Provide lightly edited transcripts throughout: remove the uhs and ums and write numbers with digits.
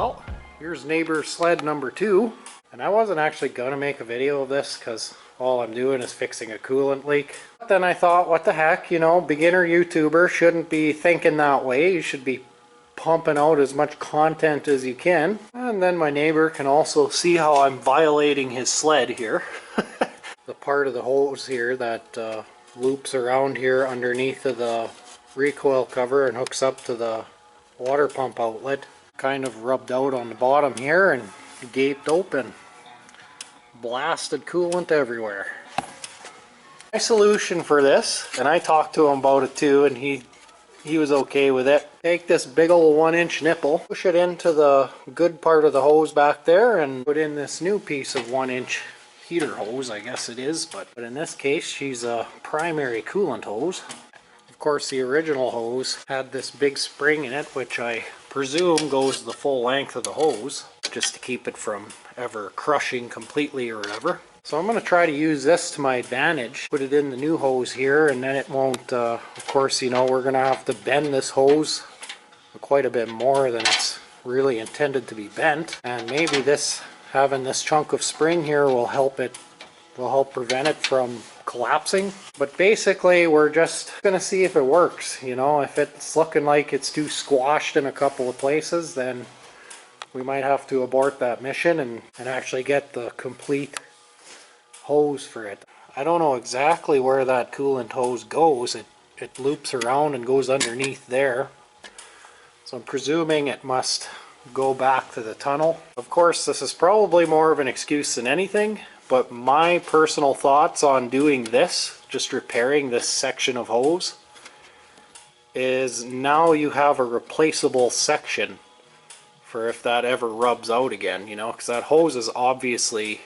Well, here's neighbor sled number 2. And I wasn't actually gonna make a video of this because all I'm doing is fixing a coolant leak. But then I thought, what the heck, you know, beginner YouTuber shouldn't be thinking that way. You should be pumping out as much content as you can. And then my neighbor can also see how I'm violating his sled here. The part of the hose here that loops around here underneath of the recoil cover and hooks up to the water pump outlet kind of rubbed out on the bottom here and gaped open. Blasted coolant everywhere. My solution for this, and I talked to him about it too, and he was okay with it. Take this big old 1-inch nipple, push it into the good part of the hose back there, and put in this new piece of 1-inch heater hose, I guess it is, but in this case she's a primary coolant hose. Of course the original hose had this big spring in it, which I presume goes the full length of the hose, just to keep it from ever crushing completely or whatever. So I'm going to try to use this to my advantage. Put it in the new hose here, and then it won't, of course, you know, we're going to have to bend this hose quite a bit more than it's really intended to be bent. And maybe this, having this chunk of spring here will help prevent it from collapsing. But basically we're just going to see if it works. You know, if it's looking like it's too squashed in a couple of places, then we might have to abort that mission and actually get the complete hose for it. I don't know exactly where that coolant hose goes. It loops around and goes underneath there. So I'm presuming it must go back to the tunnel. Of course, this is probably more of an excuse than anything, but my personal thoughts on doing this, just repairing this section of hose, is now you have a replaceable section for if that ever rubs out again, you know, because that hose is obviously,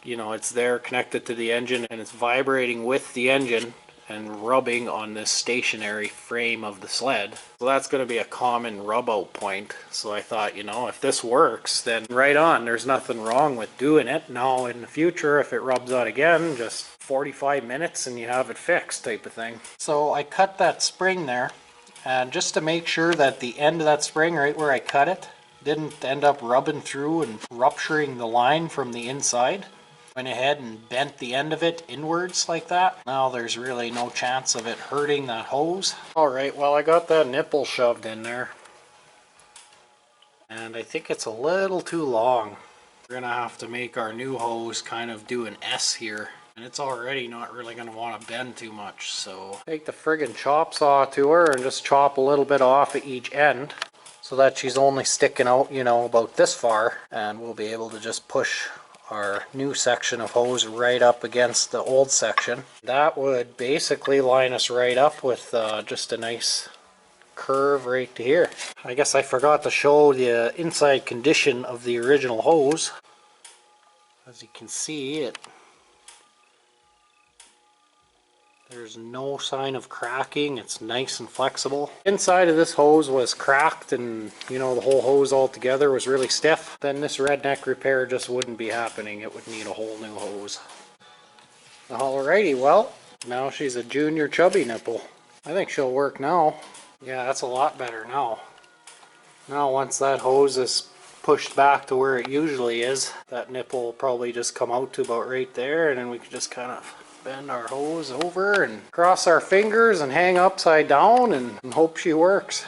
you know, it's there connected to the engine and it's vibrating with the engine and rubbing on this stationary frame of the sled. So that's going to be a common rub out point. So I thought, you know, if this works, then right on, there's nothing wrong with doing it. Now in the future, if it rubs out again, just 45 minutes and you have it fixed type of thing. So I cut that spring there, and just to make sure that the end of that spring, right where I cut it, didn't end up rubbing through and rupturing the line from the inside, went ahead and bent the end of it inwards like that. Now there's really no chance of it hurting that hose. Alright, well I got that nipple shoved in there, and I think it's a little too long. We're gonna have to make our new hose kind of do an S here, and it's already not really gonna want to bend too much. So take the friggin' chop saw to her and just chop a little bit off at each end so that she's only sticking out, you know, about this far, and we'll be able to just push our new section of hose right up against the old section. That would basically line us right up with just a nice curve right to here. I guess I forgot to show the inside condition of the original hose. As you can see, there's no sign of cracking. It's nice and flexible. Inside of this hose was cracked, and you know, the whole hose altogether was really stiff. Then this Redneck repair just wouldn't be happening. It would need a whole new hose. Alrighty, well, now she's a junior chubby nipple. I think she'll work now. Yeah, that's a lot better now. Now once that hose is pushed back to where it usually is, that nipple will probably just come out to about right there, and then we can just kind of bend our hose over and cross our fingers and hang upside down and hope she works.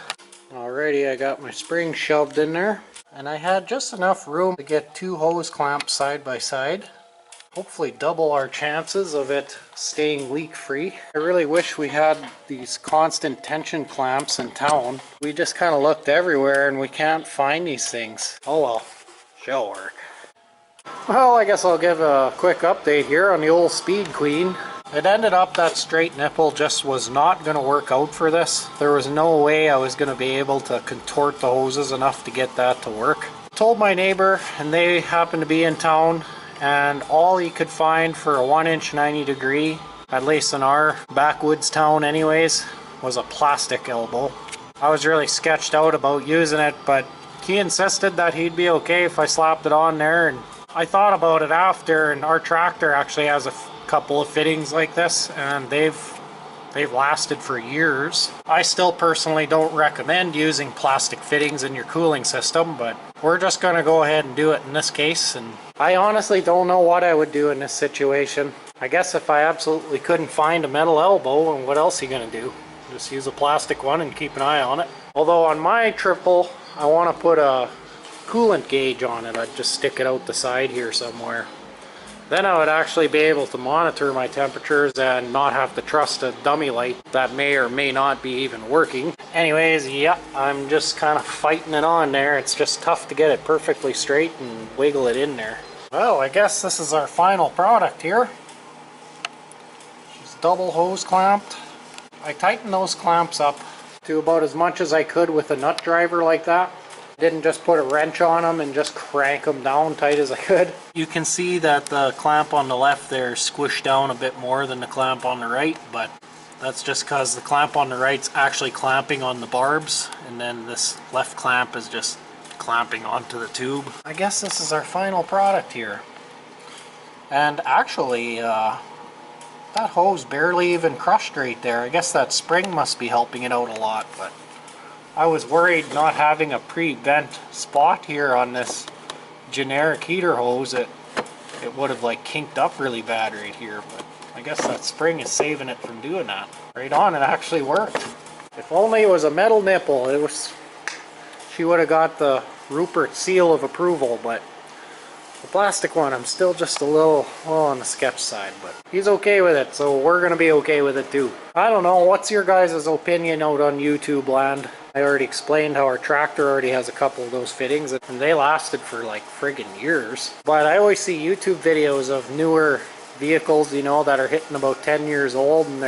Alrighty, I got my spring shoved in there, and I had just enough room to get 2 hose clamps side by side. Hopefully double our chances of it staying leak free. I really wish we had these constant tension clamps in town. We just kind of looked everywhere and we can't find these things. Oh well, she'll work. Well, I guess I'll give a quick update here on the old Speed Queen. It ended up that straight nipple just was not going to work out for this. There was no way I was going to be able to contort the hoses enough to get that to work. I told my neighbor, and they happened to be in town, and all he could find for a 1-inch 90 degree, at least in our backwoods town anyways, was a plastic elbow. I was really sketched out about using it, but he insisted that he'd be okay if I slapped it on there, and I thought about it after, and our tractor actually has a couple of fittings like this, and they've they've lasted for years. I still personally don't recommend using plastic fittings in your cooling system, but we're just going to go ahead and do it in this case. And I honestly don't know what I would do in this situation. I guess if I absolutely couldn't find a metal elbow, and what else are you going to do? Just use a plastic one and keep an eye on it. Although on my triple, I want to put a coolant gauge on it. I'd just stick it out the side here somewhere. Then I would actually be able to monitor my temperatures and not have to trust a dummy light that may or may not be even working. Anyways, yeah, I'm just kind of fighting it on there. It's just tough to get it perfectly straight and wiggle it in there. Well, I guess this is our final product here. She's double hose clamped. I tightened those clamps up to about as much as I could with a nut driver like that. Didn't just put a wrench on them and just crank them down tight as I could. You can see that the clamp on the left there squished down a bit more than the clamp on the right, but that's just because the clamp on the right's actually clamping on the barbs, and then this left clamp is just clamping onto the tube. I guess this is our final product here. And actually, that hose barely even crushed right there. I guess that spring must be helping it out a lot, but I was worried not having a pre-bent spot here on this generic heater hose. It would have like kinked up really bad right here, but I guess that spring is saving it from doing that. Right on, it actually worked. If only it was a metal nipple, she would have got the Rupert seal of approval, but the plastic one, I'm still just a little on the sketch side, but he's okay with it, so we're gonna be okay with it too. I don't know, what's your guys' opinion out on YouTube land? I already explained how our tractor already has a couple of those fittings, and they lasted for like friggin' years. But I always see YouTube videos of newer vehicles, you know, that are hitting about 10 years old, and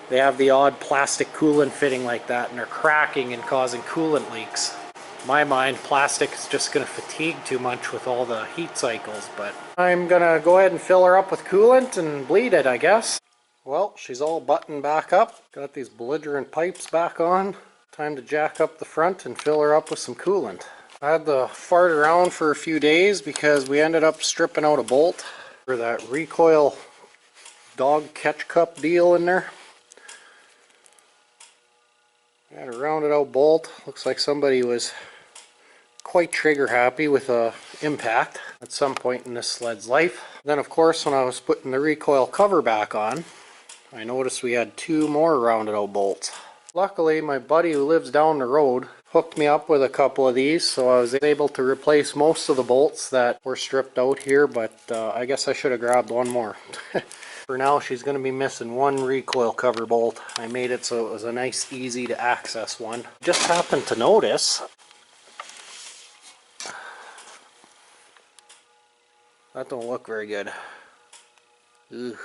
they have the odd plastic coolant fitting like that, and they're cracking and causing coolant leaks. In my mind, plastic is just going to fatigue too much with all the heat cycles, but I'm going to go ahead and fill her up with coolant and bleed it, I guess. Well, she's all buttoned back up. Got these belligerent pipes back on. Time to jack up the front and fill her up with some coolant. I had to fart around for a few days because we ended up stripping out a bolt for that Recoil dog catch cup deal in there. Got a rounded out bolt. Looks like somebody was quite trigger happy with a impact at some point in this sled's life. Then of course when I was putting the Recoil cover back on, I noticed we had two more rounded out bolts. Luckily my buddy who lives down the road hooked me up with a couple of these, so I was able to replace most of the bolts that were stripped out here, but I guess I should have grabbed one more. For now she's going to be missing one recoil cover bolt. I made it so it was a nice easy to access one. Just happened to notice that don't look very good. Ugh.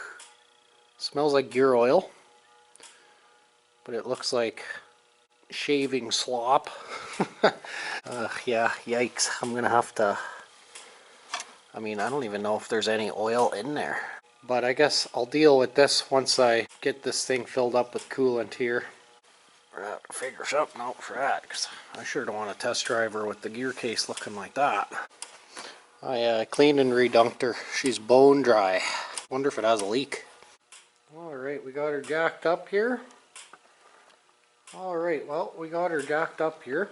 Smells like gear oil, but it looks like shaving slop. Yeah, yikes. I'm gonna have to, I mean, I don't even know if there's any oil in there, but I guess I'll deal with this once I get this thing filled up with coolant here. We're gonna have to figure something out for that, because I sure don't want to test drive her with the gear case looking like that. I cleaned and redunked her. She's bone dry. Wonder if it has a leak. Alright, we got her jacked up here. Alright, well, we got her jacked up here.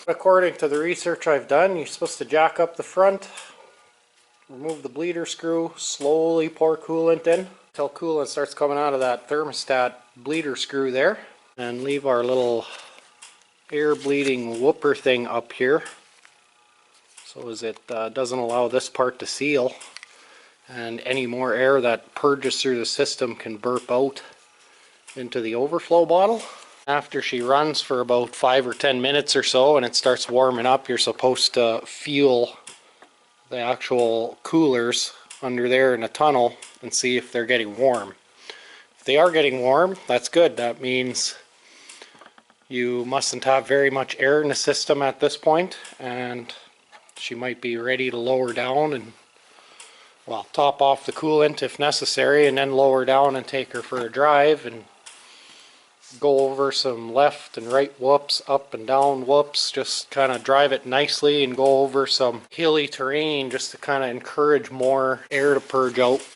According to the research I've done, you're supposed to jack up the front, remove the bleeder screw, slowly pour coolant in until coolant starts coming out of that thermostat bleeder screw there, and leave our little air bleeding whooper thing up here so as it doesn't allow this part to seal, and any more air that purges through the system can burp out into the overflow bottle. After she runs for about 5 or 10 minutes or so and it starts warming up, you're supposed to feel the actual coolers under there in the tunnel and see if they're getting warm. If they are getting warm, that's good. That means you mustn't have very much air in the system at this point, and she might be ready to lower down and, well, top off the coolant if necessary, and then lower down and take her for a drive and go over some left and right whoops, up and down whoops, just kind of drive it nicely and go over some hilly terrain just to kind of encourage more air to purge out.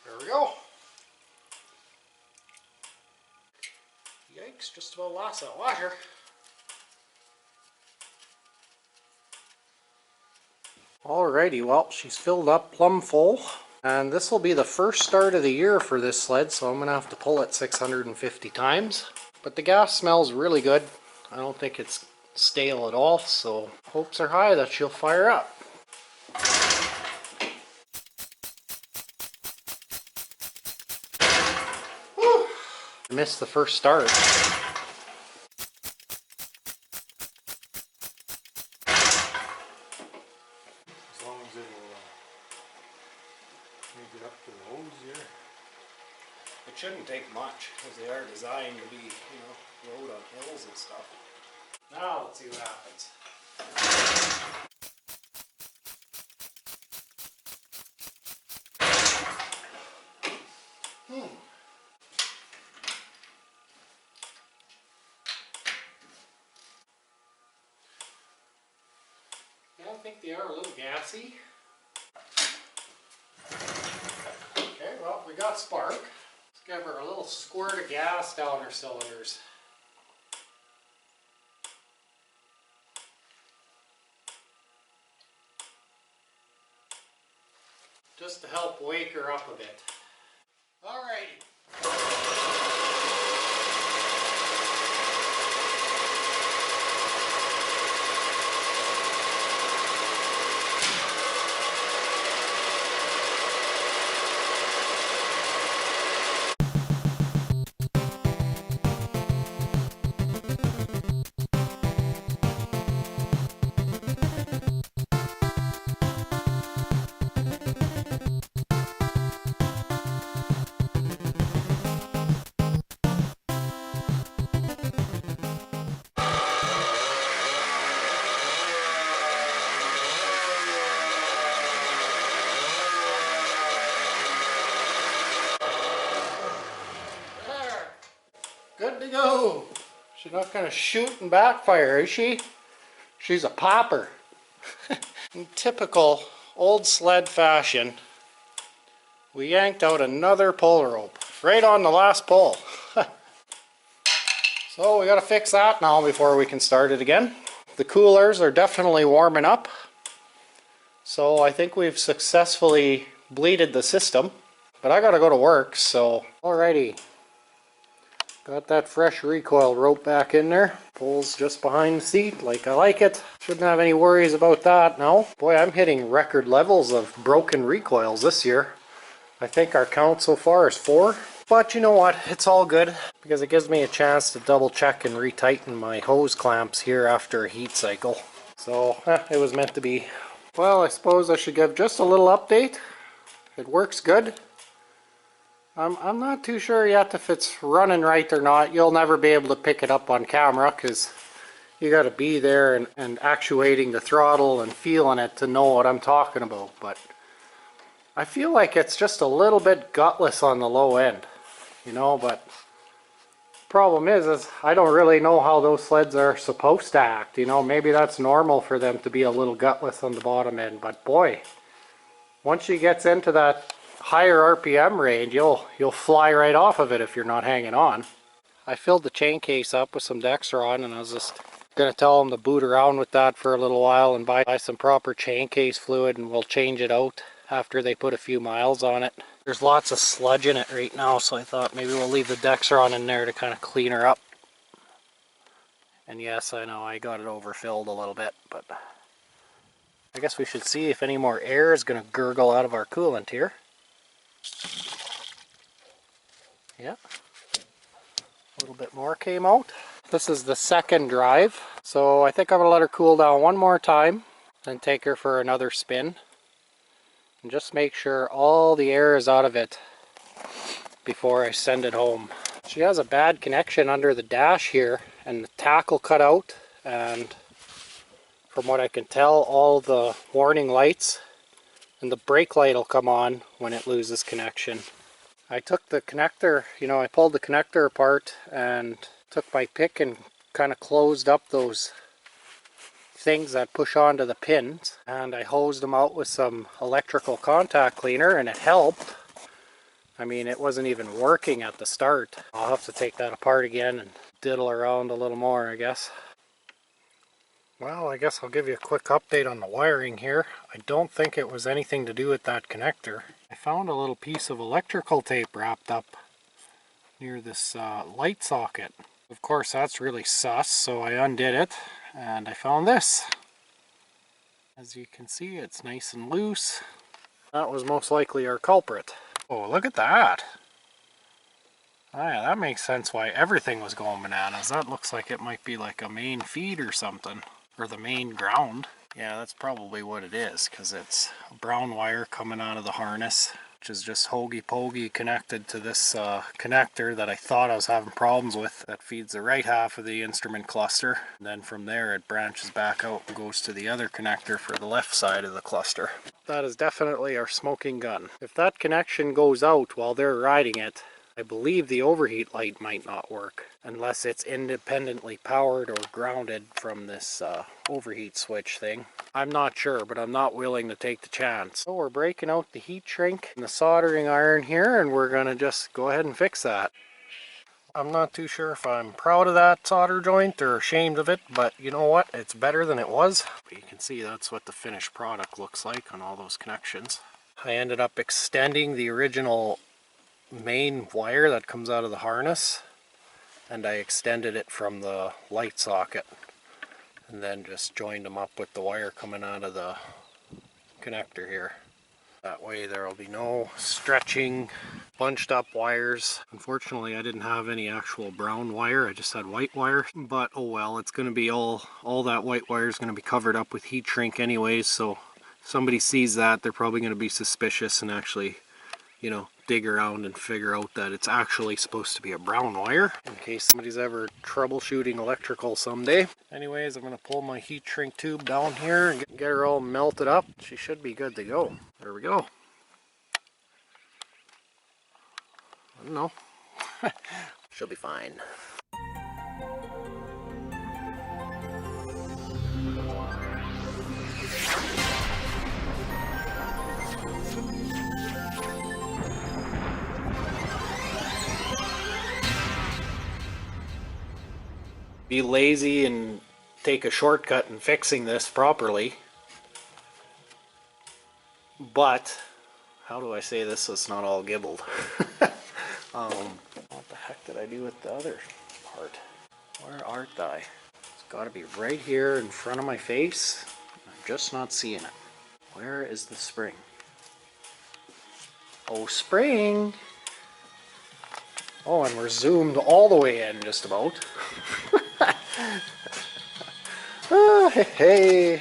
There we go. Yikes, just about lost that washer. Alrighty, well, she's filled up plumb full. And this will be the first start of the year for this sled, so I'm going to have to pull it 650 times. But the gas smells really good. I don't think it's stale at all, so hopes are high that she'll fire up. Whew. I missed the first start. It shouldn't take much, because they are designed to be, rode on hills and stuff. Now let's see what happens. Yeah, I think they are a little gassy. Okay, well, we got spark. Let's give her a little squirt of gas down her cylinders. Just to help wake her up a bit. Alrighty. Good to go. She's not going to shoot and backfire, is she? She's a popper. In typical old sled fashion, we yanked out another pull rope right on the last pull. So we got to fix that now before we can start it again. The coolers are definitely warming up. So I think we've successfully bleeded the system. But I got to go to work, so alrighty. Got that fresh recoil rope back in there. Pulls just behind the seat like I like it. Shouldn't have any worries about that now. Boy, I'm hitting record levels of broken recoils this year. I think our count so far is 4. But you know what? It's all good because it gives me a chance to double check and retighten my hose clamps here after a heat cycle. So, it was meant to be. Well, I suppose I should give just a little update. It works good. I'm not too sure yet if it's running right or not. You'll never be able to pick it up on camera because you got to be there and actuating the throttle and feeling it to know what I'm talking about. But I feel like it's just a little bit gutless on the low end, but the problem is I don't really know how those sleds are supposed to act. Maybe that's normal for them to be a little gutless on the bottom end, but boy, once she gets into that higher RPM range, you'll fly right off of it if you're not hanging on. I filled the chain case up with some Dextron, and I was just gonna tell them to boot around with that for a little while and buy some proper chain case fluid, and we'll change it out after they put a few miles on it. There's lots of sludge in it right now, so I thought maybe we'll leave the Dextron in there to kind of clean her up. And yes, I know I got it overfilled a little bit, but I guess we should see if any more air is gonna gurgle out of our coolant here. Yeah, a little bit more came out. This is the second drive, so I think I'm going to let her cool down one more time, then take her for another spin. And just make sure all the air is out of it before I send it home. She has a bad connection under the dash here, and the tackle cut out, and from what I can tell, all the warning lights and the brake light will come on when it loses connection. I took the connector, I pulled the connector apart and took my pick and kind of closed up those things that push onto the pins, and I hosed them out with some electrical contact cleaner, and it helped. I mean, it wasn't even working at the start. I'll have to take that apart again and diddle around a little more, I guess. Well, I guess I'll give you a quick update on the wiring here. I don't think it was anything to do with that connector. I found a little piece of electrical tape wrapped up near this light socket. Of course, that's really sus, so I undid it, and I found this. As you can see, it's nice and loose. That was most likely our culprit. Oh, look at that! Oh yeah, that makes sense why everything was going bananas. That looks like it might be like a main feed or something. Or the main ground. Yeah, that's probably what it is, because it's a brown wire coming out of the harness, which is just hokey-pokey connected to this connector that I thought I was having problems with, that feeds the right half of the instrument cluster. And then from there it branches back out and goes to the other connector for the left side of the cluster. That is definitely our smoking gun. If that connection goes out while they're riding it, I believe the overheat light might not work unless it's independently powered or grounded from this overheat switch thing. I'm not sure, but I'm not willing to take the chance. So we're breaking out the heat shrink and the soldering iron here, and we're gonna just go ahead and fix that. I'm not too sure if I'm proud of that solder joint or ashamed of it, but you know what? It's better than it was. But you can see that's what the finished product looks like on all those connections. I ended up extending the original main wire that comes out of the harness, and I extended it from the light socket and then just joined them up with the wire coming out of the connector here. That way there will be no stretching, bunched up wires. Unfortunately, I didn't have any actual brown wire, I just had white wire, but oh well, it's going to be all that white wire is going to be covered up with heat shrink anyways, so if somebody sees that, they're probably going to be suspicious and actually, dig around and figure out that it's actually supposed to be a brown wire, in case somebody's ever troubleshooting electrical someday. Anyways, I'm going to pull my heat shrink tube down here and get her all melted up. She should be good to go. There we go. I don't know. She'll be fine. Be lazy and take a shortcut in fixing this properly, but how do I say this so it's not all gibbled? What the heck did I do with the other part? Where art thou? It's got to be right here in front of my face. I'm just not seeing it. Where is the spring? Oh, spring! Oh, and we're zoomed all the way in just about. Oh, hey.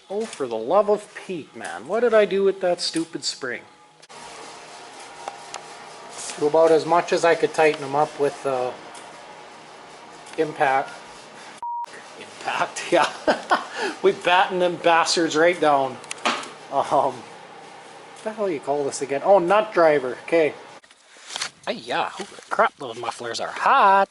Oh, for the love of Pete, man. What did I do with that stupid spring? Do about as much as I could tighten them up with impact. Impact, yeah. We battened them bastards right down. What the hell you call this again? Oh, nut driver. Okay. Yeah, crap, those mufflers are hot.